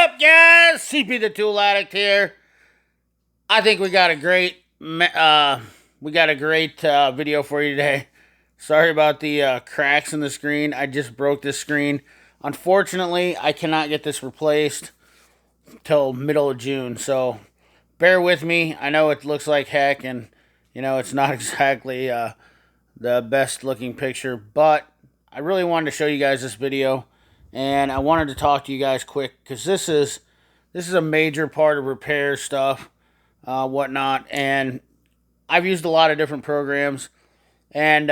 up, guys? CP the Tool Addict here. I think we got a great video for you today. Sorry about the cracks in the screen. I just broke this screen. Unfortunately, I cannot get this replaced till middle of June, so bear with me. I know it looks like heck, and it's not exactly the best looking picture, but I really wanted to show you guys this video, and I wanted to talk to you guys quick because this is a major part of repair stuff, whatnot, and I've used a lot of different programs. And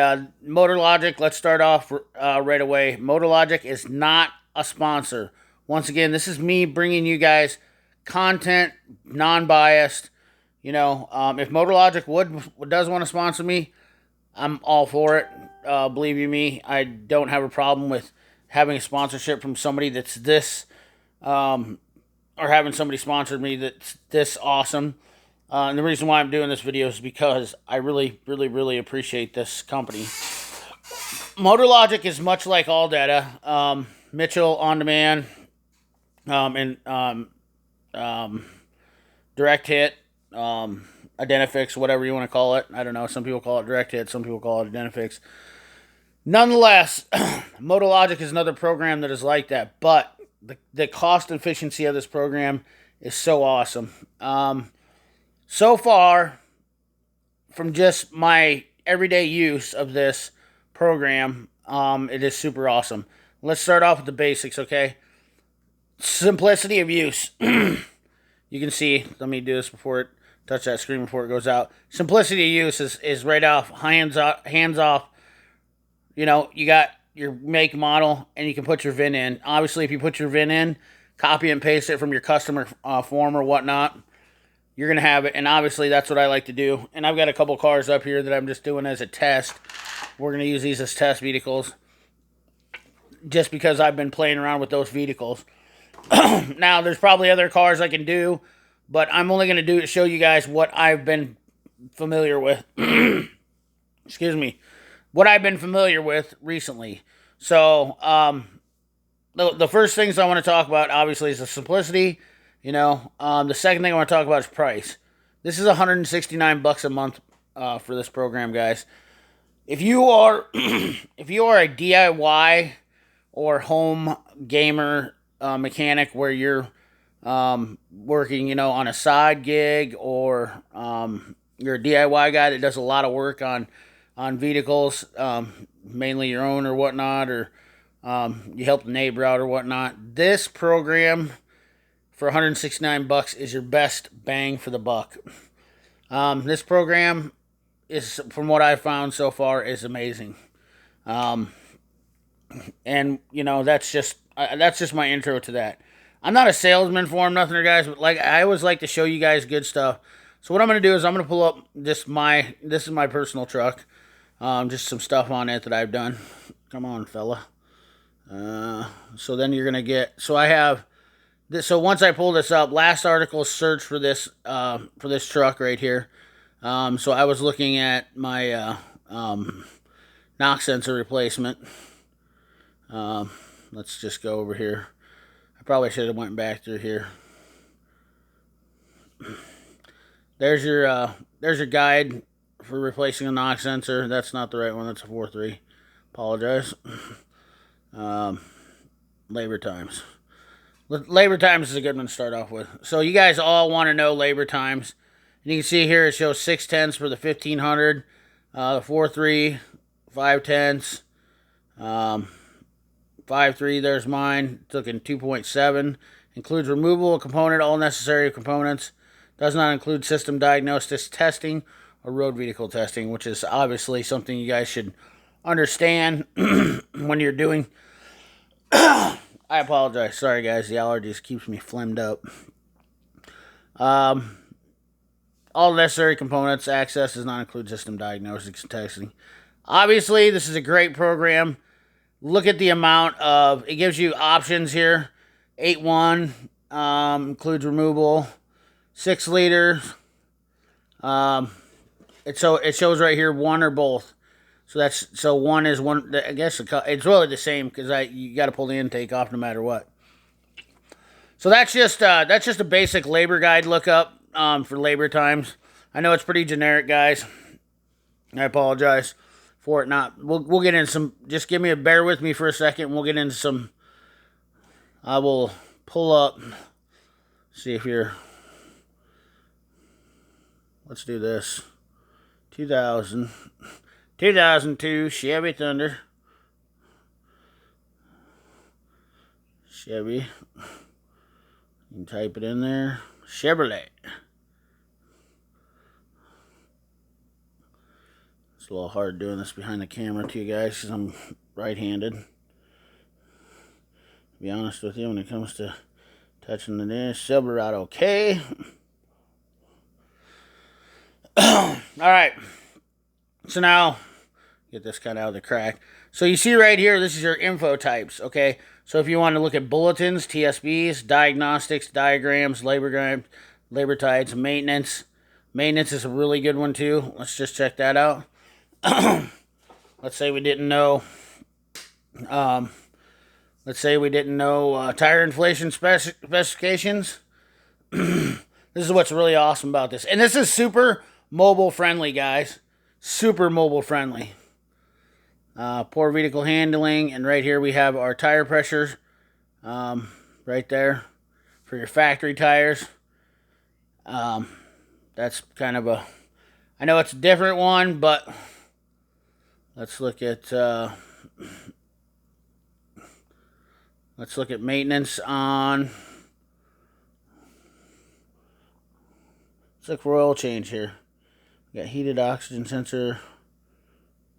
Motologic, let's start off right away. Motologic is not a sponsor. Once again, this is me bringing you guys content, non-biased. If Motologic does want to sponsor me, I'm all for it. Believe you me, I don't have a problem with having a sponsorship from somebody that's this, or having somebody sponsor me that's this awesome. And the reason why I'm doing this video is because I really, really, really appreciate this company. Motologic is much like Alldata, Mitchell On Demand, and Direct Hit, Identifix, whatever you want to call it. I don't know. Some people call it Direct Hit. Some people call it Identifix. Nonetheless, Motologic is another program that is like that. But the cost efficiency of this program is so awesome. So far, from just my everyday use of this program, it is super awesome. Let's start off with the basics, okay? Simplicity of use. You can see, let me do this before it touch that screen before it goes out. Simplicity of use is right off, hands off. You got your make, model, and you can put your VIN in. Obviously, if you put your VIN in, copy and paste it from your customer form or whatnot, you're going to have it, and obviously that's what I like to do. And I've got a couple cars up here that I'm just doing as a test. We're going to use these as test vehicles just because I've been playing around with those vehicles. Now, there's probably other cars I can do, but I'm only going to show you guys what I've been familiar with. Excuse me. What I've been familiar with recently. So, the first things I want to talk about, obviously, is the simplicity. The second thing I want to talk about is price. This is $169 a month for this program, guys. If you are if you are a DIY or home gamer mechanic where you're working, on a side gig, or you're a DIY guy that does a lot of work on vehicles, mainly your own or whatnot, or you help the neighbor out or whatnot, this program for $169 is your best bang for the buck. This program is, from what I've found so far, is amazing. And that's just my intro to that. I'm not a salesman for them, nothing, guys, but I always like to show you guys good stuff. So what I'm going to do is I'm going to pull up this is my personal truck. Just some stuff on it that I've done. Come on, fella. So then you're going to get, so I have this. So once I pull this up, last article search for this truck right here. So I was looking at my knock sensor replacement. Let's just go over here. I probably should have went back through here. There's your guide for replacing a knock sensor. That's not the right one. That's a 4.3. Apologize. Labor times. Labor times is a good one to start off with. So you guys all want to know labor times. And you can see here it shows 6/10 for the 1500, the 4.3, 5/10, 5.3, there's mine. Took in 2.7. Includes removal of component, all necessary components. Does not include system diagnostics testing or road vehicle testing, which is obviously something you guys should understand when you're doing. I apologize. Sorry, guys. The allergies keeps me phlegmed up. All necessary components. Access does not include system diagnostics and testing. Obviously, this is a great program. Look at the amount of, it gives you options here. 8.1 includes removal. 6 liters. It shows right here 1 or both. So one is one. I guess it's really the same because you got to pull the intake off no matter what. So that's just a basic labor guide lookup for labor times. I know it's pretty generic, guys. I apologize for it not. We'll get into some. Just bear with me for a second. We'll get into some. I will pull up. See if you're. Let's do this. 2002 Chevy Thunder. Chevy. You can type it in there. Chevrolet. It's a little hard doing this behind the camera too, guys, because I'm right-handed. To be honest with you, when it comes to touching the dish, Silverado, okay. Alright. So now, get this kind of out of the crack. So you see right here, this is your info types, okay? So if you want to look at bulletins, TSBs, diagnostics, diagrams, labor types, maintenance. Maintenance is a really good one too. Let's just check that out. Let's say we didn't know. Tire inflation specifications. This is what's really awesome about this, and this is super mobile friendly, guys. Super mobile friendly. Poor vehicle handling, and right here we have our tire pressures. Right there for your factory tires. That's kind of a. I know it's a different one, but let's look at maintenance on. Let's look for oil change here. We got heated oxygen sensor.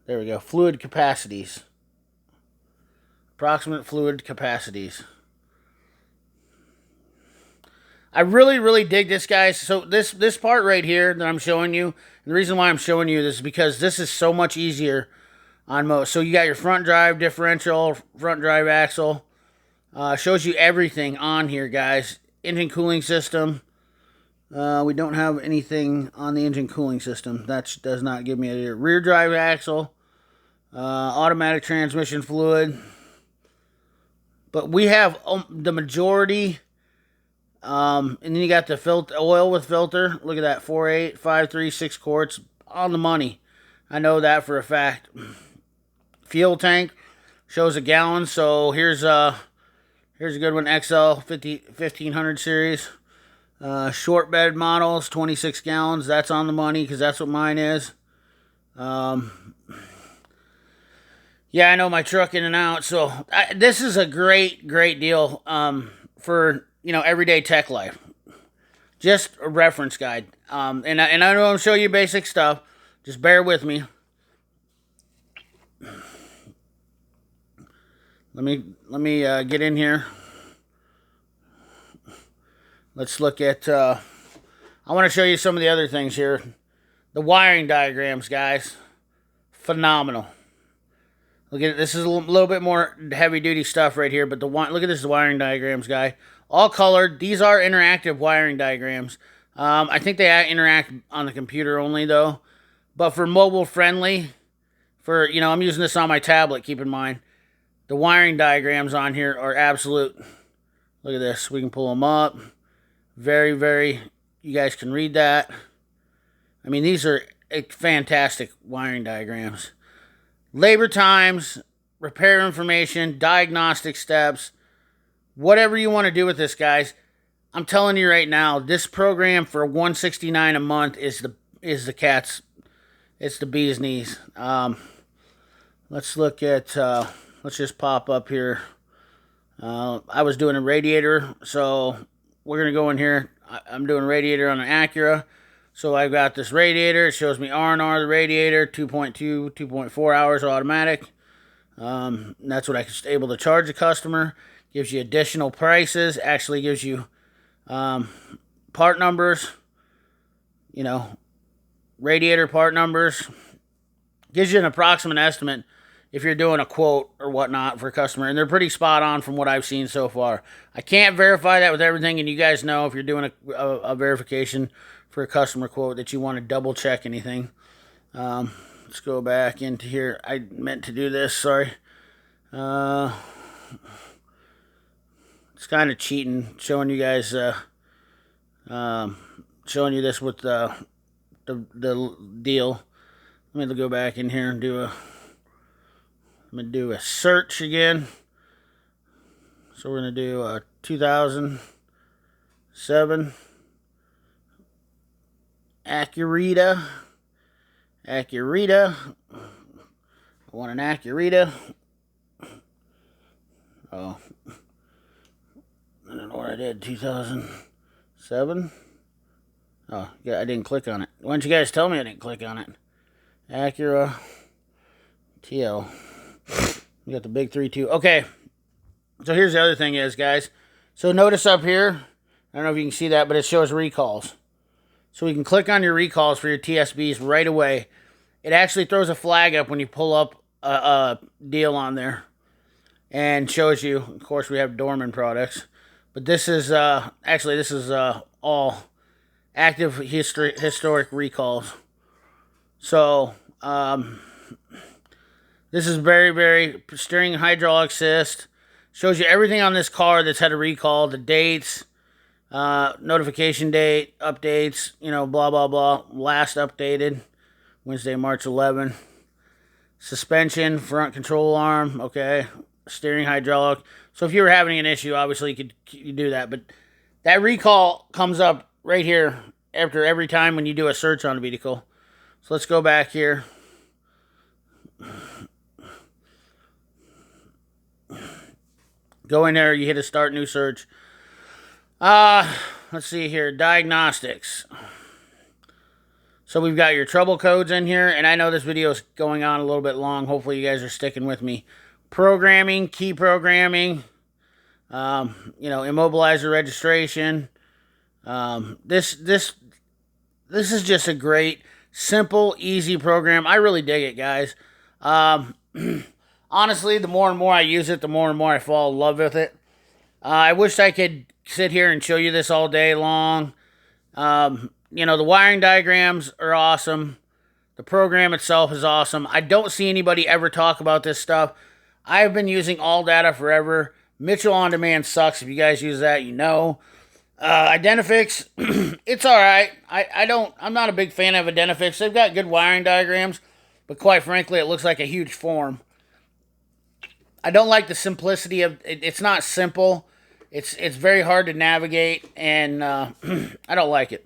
There we go. Fluid capacities. Approximate fluid capacities. I really dig this, guys. So this part right here that I'm showing you, and the reason why I'm showing you this is because this is so much easier on most. So you got your front drive differential, front drive axle. Shows you everything on here, guys. Engine cooling system. We don't have anything on the engine cooling system. That does not give me a rear drive axle. Automatic transmission fluid. But we have the majority. And then you got the oil with filter. Look at that, 4.8, 5.3, 6 quarts on the money. I know that for a fact. Fuel tank shows a gallon. So here's a good one, XL 1500 series. Short bed models, 26 gallons. That's on the money because that's what mine is. Yeah, I know my truck in and out. So this is a great deal for everyday tech life. Just a reference guide. And I know I'm showing you basic stuff. Just bear with me. Let me get in here. Let's look at. I want to show you some of the other things here. The wiring diagrams, guys. Phenomenal. Look at it. This is a little bit more heavy duty stuff right here, but look at this wiring diagrams, guy. All colored. These are interactive wiring diagrams. I think they interact on the computer only though. But for mobile friendly, I'm using this on my tablet, keep in mind. The wiring diagrams on here are absolute. Look at this. We can pull them up. Very, you guys can read that. I mean, these are fantastic wiring diagrams. Labor times, repair information, diagnostic steps, whatever you want to do with this, guys. I'm telling you right now, this program for $169 a month is the cat's. It's the bee's knees. Let's look at. Let's just pop up here. I was doing a radiator, so we're gonna go in here. I'm doing a radiator on an Acura. So I've got this radiator. It shows me R&R the radiator, 2.2, 2.4 hours automatic. That's what I was able to charge the customer. Gives you additional prices. Actually gives you part numbers. Radiator part numbers. Gives you an approximate estimate if you're doing a quote or whatnot for a customer. And they're pretty spot on from what I've seen so far. I can't verify that with everything, and you guys know if you're doing a verification for a customer quote that you want to double check anything. Let's go back into here. I meant to do this, sorry. Let's It's kind of cheating, showing you guys, showing you this with the deal. Let me go back in here and do a search again. So we're gonna do a 2007 Accurita. I want an Accurita. Oh, I don't know what I did. 2007. Oh, yeah, I didn't click on it. Why don't you guys tell me I didn't click on it? Acura TL. We got the big 3.2. Okay. So here's the other thing is, guys. So notice up here, I don't know if you can see that, but it shows recalls. So we can click on your recalls for your TSBs right away. It actually throws a flag up when you pull up a deal on there and shows you. Of course, we have Dorman products, but this is actually this is all active historic recalls. So this is very steering hydraulic assist. Shows you everything on this car that's had a recall, the dates, notification date, updates, you know, blah blah blah. Last updated Wednesday, March 11. Suspension, front control arm, okay. Steering hydraulic. So if you were having an issue, obviously you could do that. But that recall comes up right here after every time when you do a search on a vehicle. So let's go back here. Go in there, you hit a start new search. Let's see here, Diagnostics. So we've got your trouble codes in here, and I know this video is going on a little bit long. Hopefully you guys are sticking with me. Programming, key programming, you know, immobilizer registration. This is just a great, simple, easy program. I really dig it, guys. Honestly, the more and more I use it, the more and more I fall in love with it. I wish I could sit here and show you this all day long. You know, the wiring diagrams are awesome. The program itself is awesome. I don't see anybody ever talk about this stuff. I've been using Alldata forever. Mitchell On Demand sucks. If you guys use that, you know. Identifix, it's alright. I'm not a big fan of Identifix. They've got good wiring diagrams, but quite frankly, it looks like a huge form. I don't like the simplicity of it. It's not simple. It's very hard to navigate, and I don't like it.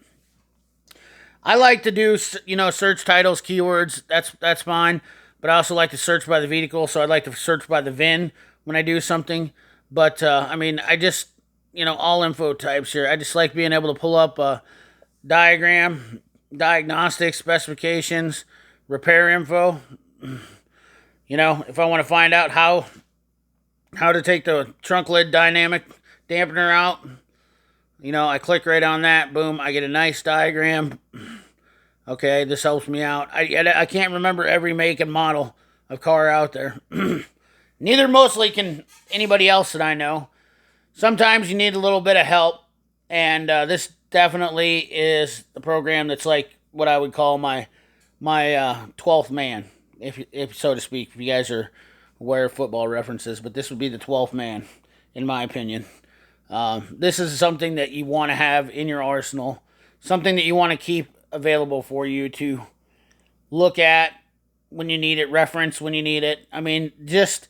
I like to do, you know, search titles, keywords. That's fine. But I also like to search by the vehicle, so I'd like to search by the VIN when I do something. But I mean, I just, you know, all info types here. I just like being able to pull up a diagram, diagnostics, specifications, repair info. You know, if I want to find out how to take the trunk lid dynamic dampener out, you know, I click right on that. Boom, I get a nice diagram. Okay, this helps me out. I can't remember every make and model of car out there. Neither mostly can anybody else that I know. Sometimes you need a little bit of help, and this definitely is the program that's like what I would call my 12th man, if so to speak. If you guys are aware of football references, but this would be the 12th man, in my opinion. This is something that you want to have in your arsenal, something that you want to keep available for you to look at when you need it, reference when you need it. I mean, just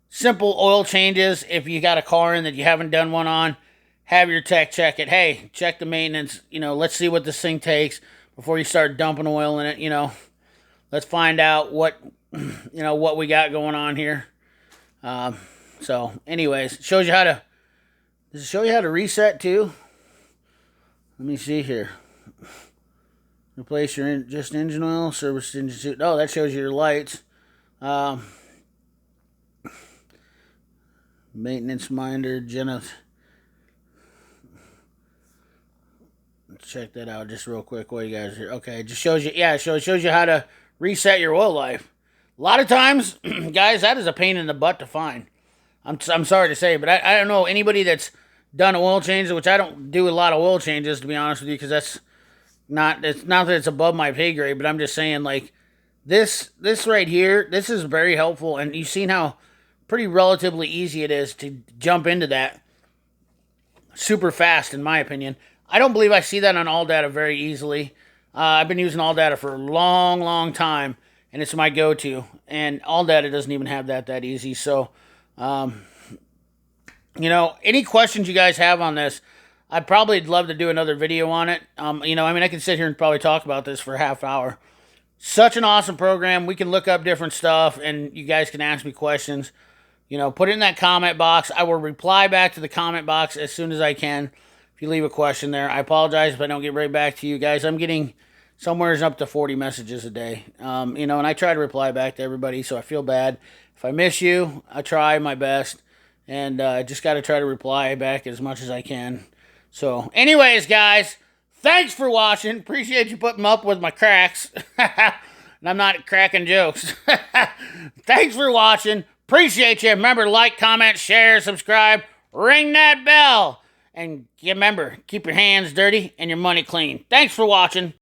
simple oil changes. If you got a car in that you haven't done one on, have your tech check it. Hey, check the maintenance. You know, let's see what this thing takes before you start dumping oil in it. You know, let's find out what, you know, what we got going on here. So anyways, it shows you how to, does it show you how to reset too? Let me see here. Replace your just engine oil, service engine suit. Oh, that shows you your lights. Maintenance minder, check that out just real quick while you guys are here. Okay, it just shows you, yeah, it shows you how to reset your oil life. A lot of times, guys, that is a pain in the butt to find. I'm sorry to say, but I don't know anybody that's done oil changes, which I don't do a lot of oil changes, to be honest with you, because that's it's not that it's above my pay grade, but I'm just saying, like, this right here, this is very helpful, and you've seen how pretty relatively easy it is to jump into that. super fast, in my opinion. I don't believe I see that on Alldata very easily. I've been using Alldata for a long, long time, and it's my go-to. And Alldata doesn't even have that easy. So, any questions you guys have on this, I'd probably love to do another video on it. I can sit here and probably talk about this for a half hour. Such an awesome program. We can look up different stuff, and you guys can ask me questions. Put it in that comment box. I will reply back to the comment box as soon as I can. If you leave a question there, I apologize if I don't get right back to you guys. I'm getting somewhere up to 40 messages a day. And I try to reply back to everybody, so I feel bad. If I miss you, I try my best. And I just got to try to reply back as much as I can. So, anyways, guys, thanks for watching. Appreciate you putting up with my cracks. And I'm not cracking jokes. Thanks for watching. Appreciate you. Remember to like, comment, share, subscribe, ring that bell. And remember, keep your hands dirty and your money clean. Thanks for watching.